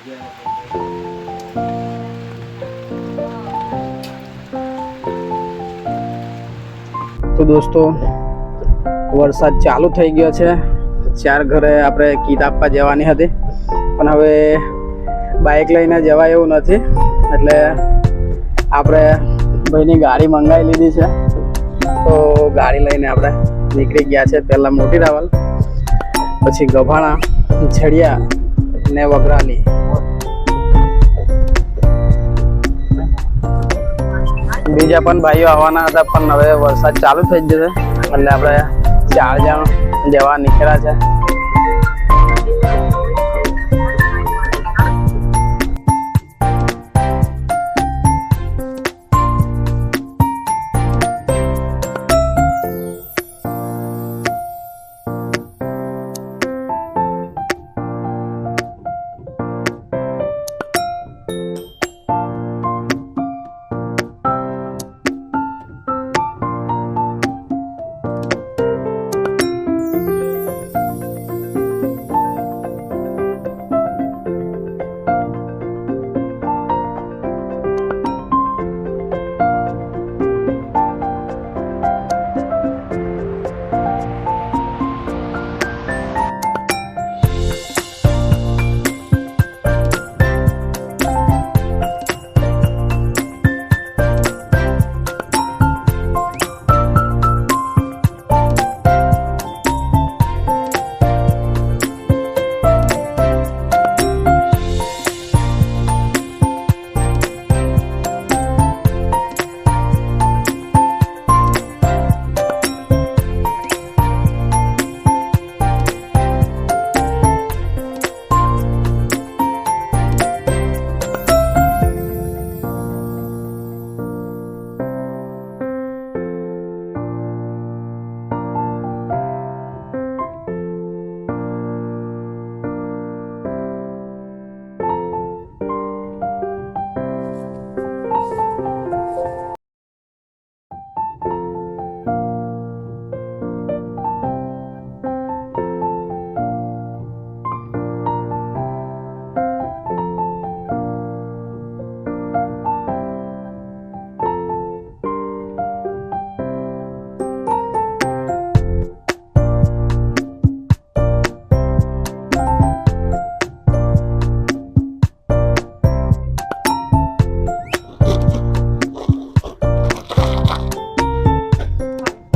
તો દોસ્તો વરસાદ ચાલુ થઈ ગયો છે। ચાર ઘરે આપણે કીટ આપવા જવાની હતી, પણ હવે બાઇક લઈને જવાય એવું નથી, એટલે આપણે ભાઈની ગાડી મંગાવી લીધી છે। તો ગાડી લઈને આપણે નીકળી ગયા છે। પહેલાં મોટી રાવલ, પછી ગભાણા, છડિયા ને વગરાલી। બીજા પણ ભાઈઓ આવવાના હતા, પણ હવે વરસાદ ચાલુ થઈ જશે એટલે આપણે 4 જણ જવા નીકળ્યા છે।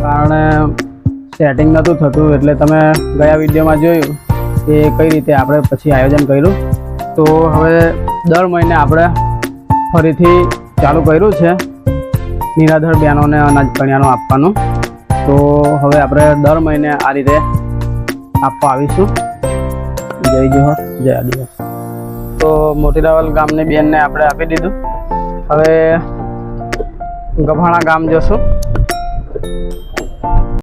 કારણ સેટિંગ નહોતું થતું, એટલે તમે ગયા વિડીયોમાં જોયું કે કઈ રીતે આપણે પછી આયોજન કર્યું। તો હવે દર મહિને આપણે ફરીથી ચાલુ કર્યું છે નિરાધાર બહેનોને અનાજ કણિયાનું આપવાનું। તો હવે આપણે દર મહિને આ રીતે આપવા આવીશું। જય જોહર, જય આદિવાસી। તો મોટી રાવલ ગામની બેનને આપણે આપી દીધું। હવે ગભાણા ગામ જશું।